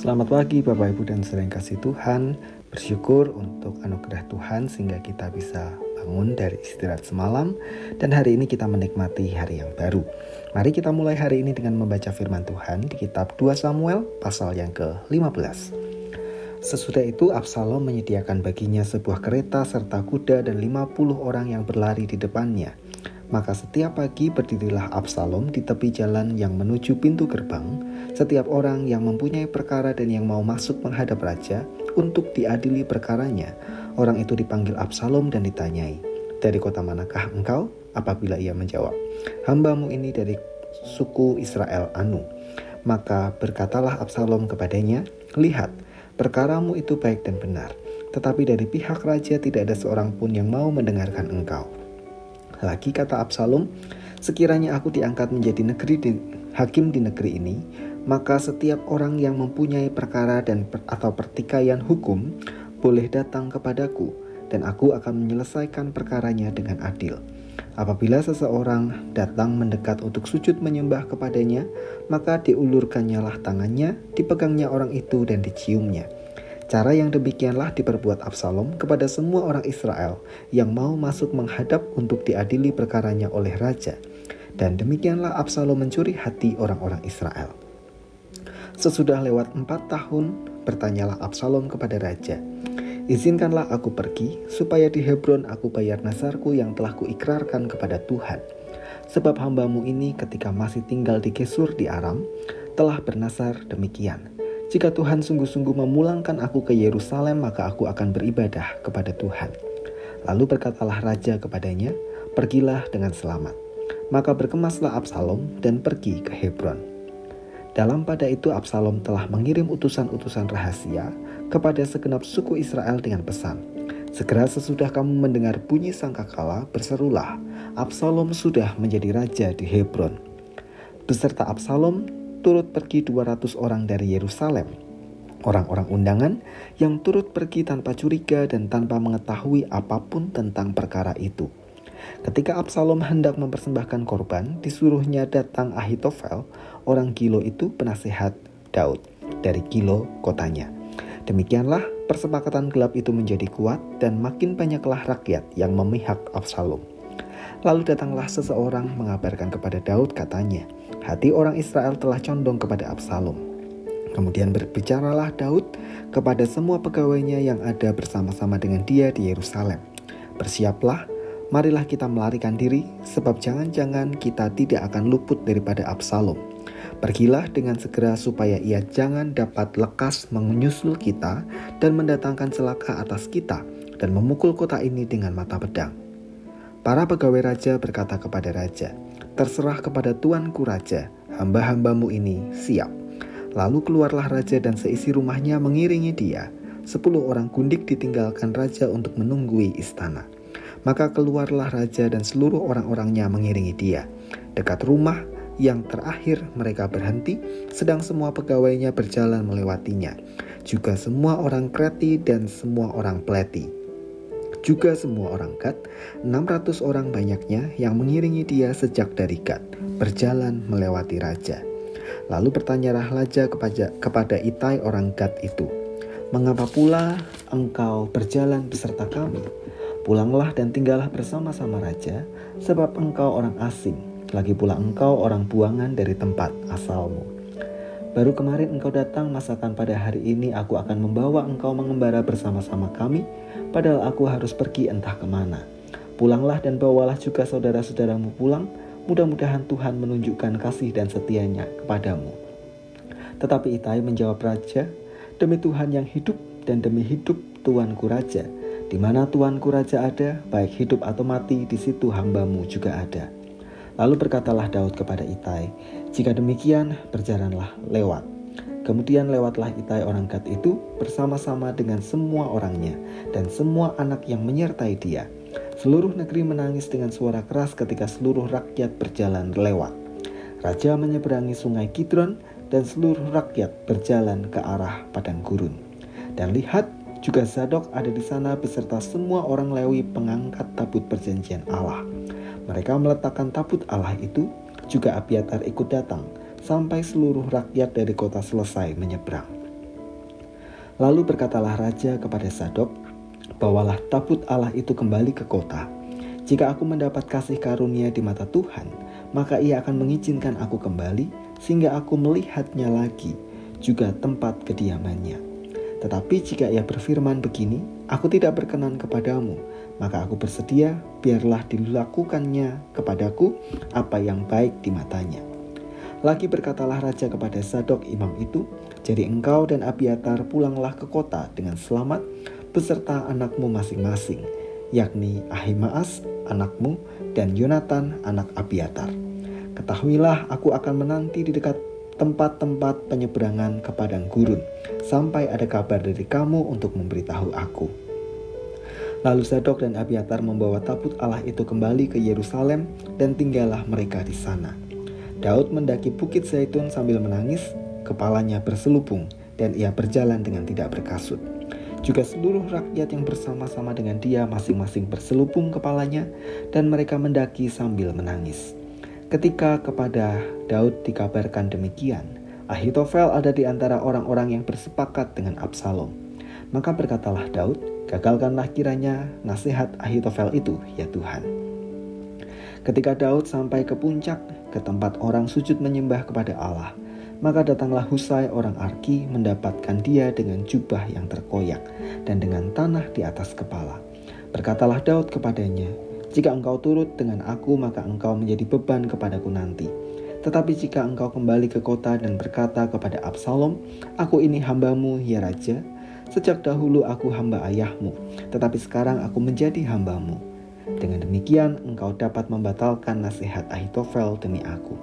Selamat pagi Bapak Ibu dan saudara yang kasih Tuhan. Bersyukur untuk anugerah Tuhan sehingga kita bisa bangun dari istirahat semalam dan hari ini kita menikmati hari yang baru. Mari kita mulai hari ini dengan membaca firman Tuhan di kitab 2 Samuel pasal yang ke-15. Sesudah itu Absalom menyediakan baginya sebuah kereta serta kuda dan 50 orang yang berlari di depannya. Maka setiap pagi berdirilah Absalom di tepi jalan yang menuju pintu gerbang. Setiap orang yang mempunyai perkara dan yang mau masuk menghadap raja untuk diadili perkaranya, orang itu dipanggil Absalom dan ditanyai, "Dari kota manakah engkau?" Apabila ia menjawab, "Hambamu ini dari suku Israel Anu." Maka berkatalah Absalom kepadanya, "Lihat, perkaramu itu baik dan benar, tetapi dari pihak raja tidak ada seorang pun yang mau mendengarkan engkau." Lagi kata Absalom, "Sekiranya aku diangkat menjadi hakim di negeri ini, maka setiap orang yang mempunyai perkara atau pertikaian hukum boleh datang kepadaku, dan aku akan menyelesaikan perkaranya dengan adil. Apabila seseorang datang mendekat untuk sujud menyembah kepadanya, maka diulurkannya lah tangannya, dipegangnya orang itu dan diciumnya." Cara yang demikianlah diperbuat Absalom kepada semua orang Israel yang mau masuk menghadap untuk diadili perkaranya oleh raja. Dan demikianlah Absalom mencuri hati orang-orang Israel. Sesudah lewat 4 tahun, bertanyalah Absalom kepada raja, "Izinkanlah aku pergi, supaya di Hebron aku bayar nazarku yang telah kuikrarkan kepada Tuhan. Sebab hambamu ini ketika masih tinggal di Gesur di Aram, telah bernazar demikian. Jika Tuhan sungguh-sungguh memulangkan aku ke Yerusalem, maka aku akan beribadah kepada Tuhan." Lalu berkatalah raja kepadanya, "Pergilah dengan selamat." Maka berkemaslah Absalom dan pergi ke Hebron. Dalam pada itu Absalom telah mengirim utusan-utusan rahasia kepada segenap suku Israel dengan pesan, "Segera sesudah kamu mendengar bunyi sangkakala, berserulah, Absalom sudah menjadi raja di Hebron." Beserta Absalom turut pergi 200 orang dari Yerusalem, orang-orang undangan yang turut pergi tanpa curiga dan tanpa mengetahui apapun tentang perkara itu. Ketika Absalom hendak mempersembahkan korban, disuruhnya datang Ahitofel, orang Gilo itu penasehat Daud, dari Gilo kotanya. Demikianlah persepakatan gelap itu menjadi kuat dan makin banyaklah rakyat yang memihak Absalom. Lalu datanglah seseorang mengabarkan kepada Daud, katanya, "Hati orang Israel telah condong kepada Absalom." Kemudian berbicaralah Daud kepada semua pegawainya yang ada bersama-sama dengan dia di Yerusalem, "Bersiaplah, marilah kita melarikan diri, sebab jangan-jangan kita tidak akan luput daripada Absalom. Pergilah dengan segera supaya ia jangan dapat lekas menyusul kita dan mendatangkan celaka atas kita dan memukul kota ini dengan mata pedang." Para pegawai raja berkata kepada raja, "Terserah kepada tuanku raja, hamba-hambamu ini siap." Lalu keluarlah raja dan seisi rumahnya mengiringi dia. 10 orang gundik ditinggalkan raja untuk menunggui istana. Maka keluarlah raja dan seluruh orang-orangnya mengiringi dia. Dekat rumah yang terakhir mereka berhenti, sedang semua pegawainya berjalan melewatinya. Juga semua orang Kreti dan semua orang Pleti. Juga semua orang Gad, 600 orang banyaknya yang mengiringi dia sejak dari Gad, berjalan melewati raja. Lalu bertanyalah raja kepada Itai orang Gad itu, "Mengapa pula engkau berjalan beserta kami? Pulanglah dan tinggallah bersama-sama raja, sebab engkau orang asing, lagi pula engkau orang buangan dari tempat asalmu. Baru kemarin engkau datang, masakan pada hari ini aku akan membawa engkau mengembara bersama-sama kami, padahal aku harus pergi entah kemana. Pulanglah dan bawalah juga saudara-saudaramu pulang, mudah-mudahan Tuhan menunjukkan kasih dan setianya kepadamu." Tetapi Itai menjawab raja, "Demi Tuhan yang hidup dan demi hidup tuanku raja, di mana tuanku raja ada, baik hidup atau mati, di situ hambamu juga ada." Lalu berkatalah Daud kepada Itai, "Jika demikian, berjalanlah lewat." Kemudian lewatlah Itai orang Gad itu bersama-sama dengan semua orangnya dan semua anak yang menyertai dia. Seluruh negeri menangis dengan suara keras ketika seluruh rakyat berjalan lewat. Raja menyeberangi sungai Kidron dan seluruh rakyat berjalan ke arah padang gurun. Dan lihat, juga Zadok ada di sana beserta semua orang Lewi pengangkat tabut perjanjian Allah. Mereka meletakkan tabut Allah itu, juga Abiatar ikut datang, sampai seluruh rakyat dari kota selesai menyeberang. Lalu berkatalah raja kepada Zadok, "Bawalah tabut Allah itu kembali ke kota. Jika aku mendapat kasih karunia di mata Tuhan, maka ia akan mengizinkan aku kembali, sehingga aku melihatnya lagi, juga tempat kediamannya. Tetapi jika ia berfirman begini, aku tidak berkenan kepadamu, maka aku bersedia, biarlah dilakukannya kepadaku apa yang baik di matanya." Lagi berkatalah raja kepada Zadok imam itu, "Jadi engkau dan Abiatar pulanglah ke kota dengan selamat beserta anakmu masing-masing, yakni Ahimaas anakmu dan Yonatan anak Abiatar. Ketahuilah aku akan menanti di dekat tempat-tempat penyeberangan ke padang gurun, sampai ada kabar dari kamu untuk memberitahu aku." Lalu Zadok dan Abiatar membawa tabut Allah itu kembali ke Yerusalem, dan tinggallah mereka di sana. Daud mendaki bukit Zaitun sambil menangis, kepalanya berselubung, dan ia berjalan dengan tidak berkasut. Juga seluruh rakyat yang bersama-sama dengan dia masing-masing berselubung kepalanya, dan mereka mendaki sambil menangis. Ketika kepada Daud dikabarkan demikian, Ahitofel ada di antara orang-orang yang bersepakat dengan Absalom. Maka berkatalah Daud, "Gagalkanlah kiranya nasihat Ahitofel itu, ya Tuhan." Ketika Daud sampai ke puncak, ke tempat orang sujud menyembah kepada Allah, maka datanglah Husai orang Arki mendapatkan dia dengan jubah yang terkoyak dan dengan tanah di atas kepala. Berkatalah Daud kepadanya, "Jika engkau turut dengan aku, maka engkau menjadi beban kepadaku nanti. Tetapi jika engkau kembali ke kota dan berkata kepada Absalom, 'Aku ini hambamu, ya Raja. Sejak dahulu aku hamba ayahmu, tetapi sekarang aku menjadi hambamu.' Dengan demikian engkau dapat membatalkan nasihat Ahitofel demi aku.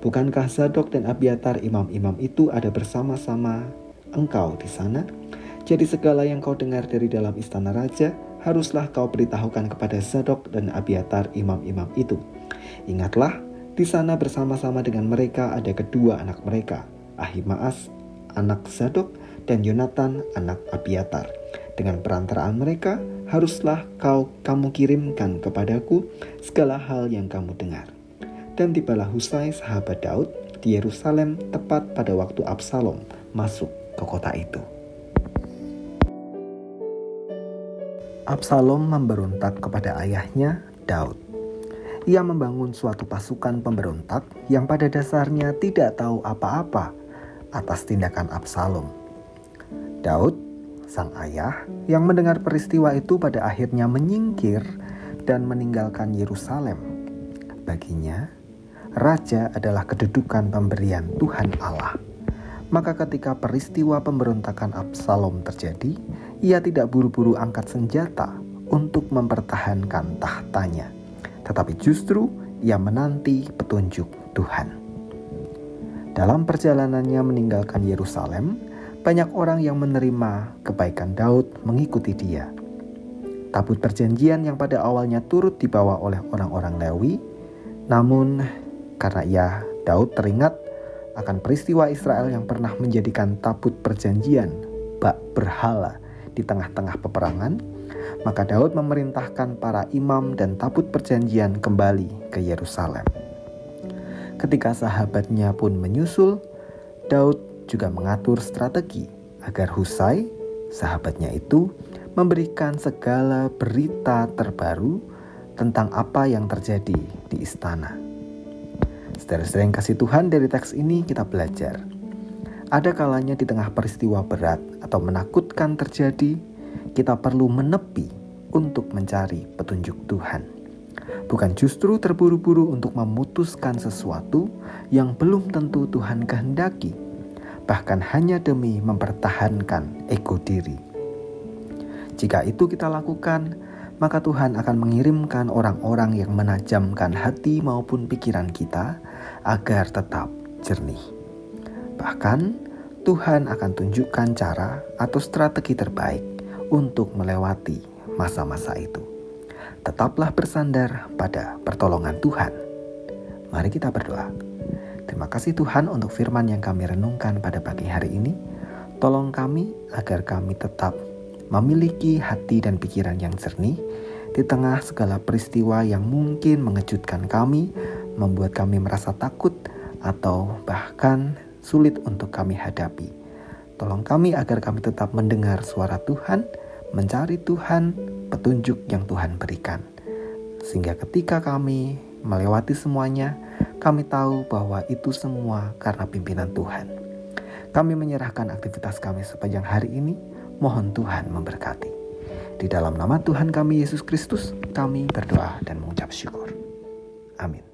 Bukankah Zadok dan Abiatar imam-imam itu ada bersama-sama engkau di sana? Jadi segala yang kau dengar dari dalam istana raja, haruslah kau beritahukan kepada Zadok dan Abiatar imam-imam itu. Ingatlah, di sana bersama-sama dengan mereka ada kedua anak mereka, Ahimaas anak Zadok dan Yonatan anak Abiatar. Dengan perantaraan mereka, haruslah kamu kirimkan kepadaku segala hal yang kamu dengar." Dan tibalah Husai sahabat Daud di Yerusalem tepat pada waktu Absalom masuk ke kota itu. Absalom memberontak kepada ayahnya Daud. Ia membangun suatu pasukan pemberontak yang pada dasarnya tidak tahu apa-apa atas tindakan Absalom. Daud, sang ayah, yang mendengar peristiwa itu pada akhirnya menyingkir dan meninggalkan Yerusalem. Baginya, raja adalah kedudukan pemberian Tuhan Allah. Maka ketika peristiwa pemberontakan Absalom terjadi, ia tidak buru-buru angkat senjata untuk mempertahankan tahtanya, tetapi justru ia menanti petunjuk Tuhan. Dalam perjalanannya meninggalkan Yerusalem, banyak orang yang menerima kebaikan Daud mengikuti dia. Tabut perjanjian yang pada awalnya turut dibawa oleh orang-orang Lewi, namun karena Daud teringat akan peristiwa Israel yang pernah menjadikan tabut perjanjian bak berhala di tengah-tengah peperangan, maka Daud memerintahkan para imam dan tabut perjanjian kembali ke Yerusalem. Ketika sahabatnya pun menyusul, Daud juga mengatur strategi agar Husai, sahabatnya itu, memberikan segala berita terbaru tentang apa yang terjadi di istana. Saudara-saudara yang kasih Tuhan, dari teks ini kita belajar, ada kalanya di tengah peristiwa berat atau menakutkan terjadi, kita perlu menepi untuk mencari petunjuk Tuhan. Bukan justru terburu-buru untuk memutuskan sesuatu yang belum tentu Tuhan kehendaki, bahkan hanya demi mempertahankan ego diri. Jika itu kita lakukan, maka Tuhan akan mengirimkan orang-orang yang menajamkan hati maupun pikiran kita agar tetap jernih. Bahkan Tuhan akan tunjukkan cara atau strategi terbaik untuk melewati masa-masa itu. Tetaplah bersandar pada pertolongan Tuhan. Mari kita berdoa. Terima kasih Tuhan untuk firman yang kami renungkan pada pagi hari ini. Tolong kami agar kami tetap memiliki hati dan pikiran yang jernih di tengah segala peristiwa yang mungkin mengejutkan kami, membuat kami merasa takut, atau bahkan sulit untuk kami hadapi. Tolong kami agar kami tetap mendengar suara Tuhan, mencari Tuhan, petunjuk yang Tuhan berikan. Sehingga ketika kami melewati semuanya, kami tahu bahwa itu semua karena pimpinan Tuhan. Kami menyerahkan aktivitas kami sepanjang hari ini, mohon Tuhan memberkati. Di dalam nama Tuhan kami Yesus Kristus, kami berdoa dan mengucap syukur. Amin.